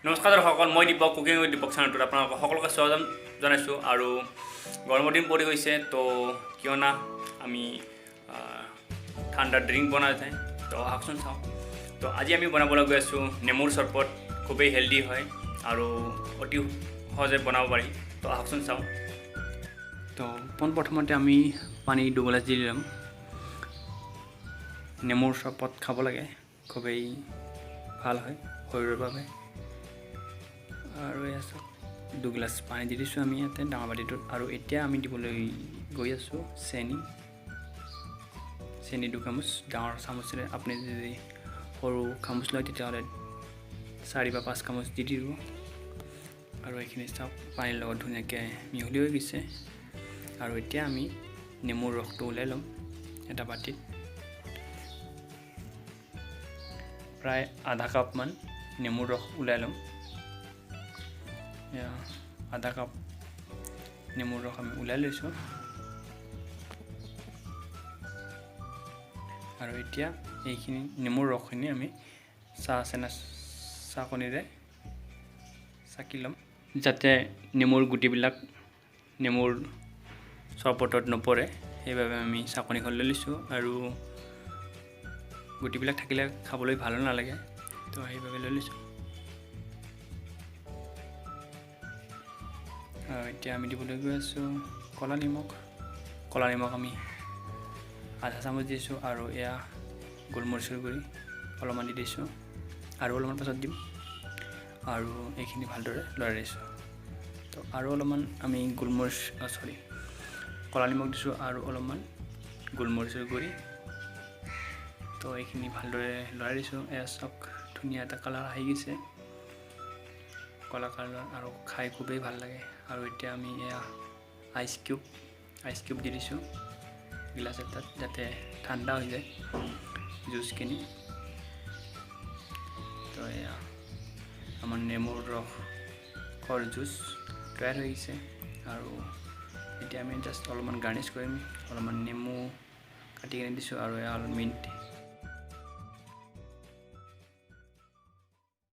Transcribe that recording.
নমস্কাৰ দৰ্শকসকল, মই Dipak cooking with Dipak চেনেলটোত আপোনালোকক সকলোকে স্বাগতম জনাইছোঁ। আৰু গৰমৰ দিন পৰি গৈছে, তো কিয় না আমি ঠাণ্ডা ড্ৰিংক বনাই যায়, তো আহকচোন চাওঁ। তো আজি আমি বনাবলৈ গৈ আছোঁ নেমুৰ চৰপত। খুবেই হেল্ডি হয় আৰু অতি সহজে বনাব পাৰি। তো আহকচোন চাওঁ। তো পোনপ্ৰথমতে আমি পানী দুগিলাচ দি ল'ম। নেমুৰ চৰপত খাব লাগে, খুবেই ভাল হয় শৰীৰৰ বাবে। আৰু এয়া চাওক, দুগিলাচ পানী দি দিছোঁ আমি ইয়াতে ডাঙৰ বাতিটোত। আৰু এতিয়া আমি দিবলৈ গৈ আছোঁ চেনি 2 চামুচ। ডাঙৰ চামুচেৰে আপুনি যদি সৰু চামুচ লয় তেতিয়াহ'লে 4 বা 5 চামুচ দি দিব। আৰু এইখিনি চাওক, পানীৰ লগত ধুনীয়াকৈ মিহলি হৈ গৈছে। আৰু এতিয়া আমি নেমুৰ ৰসটো ওলাই ল'ম এটা বাতিত। প্ৰায় আধা কাপমান নেমুৰ ৰস ওলাই ল'ম। আধা কাপ নেমুৰ ৰস আমি ওলাই লৈছোঁ। আৰু এতিয়া এইখিনি নেমুৰ ৰসখিনি আমি চাকনিৰে চাকি ল'ম, যাতে নেমুৰ গুটিবিলাক নেমুৰ চৰপতত নপৰে। সেইবাবে আমি চাকনিখন লৈ লৈছোঁ। আৰু গুটিবিলাক থাকিলে খাবলৈ ভালো নালাগে, তো সেইবাবে লৈ লৈছোঁ। এতিয়া আমি দিবলৈ গৈ আছোঁ ক'লা নিমখ আমি আধা চামুচ দিছোঁ। আৰু এয়া গোলমৰিচৰ গুড়ি অলপমান দি দিছোঁ, আৰু অলপমান পাছত দিম। আৰু এইখিনি ভালদৰে লৰাই দিছোঁ। তো আৰু অলপমান আমি ক'লা নিমখ দিছোঁ আৰু অলপমান গোলমৰিচৰ গুড়ি। তো এইখিনি ভালদৰে লৰাই দিছোঁ। এয়া চাওক, ধুনীয়া এটা কালাৰ আহি গৈছে, ক'লা কালাৰ, আৰু খাই খুবেই ভাল লাগে। আৰু এতিয়া আমি এয়া আইচ কিউব দি দিছোঁ গিলাচ এটাত, যাতে ঠাণ্ডা হৈ যায় জুচখিনি। তো এয়া আমাৰ নেমুৰ ৰসৰ জুচ তৈয়াৰ হৈ গৈছে। আৰু এতিয়া আমি জাষ্ট অলপমান গাৰ্নিছ কৰিম। অলপমান নেমু কাটি কিনে দিছোঁ, আৰু এয়া মিণ্ট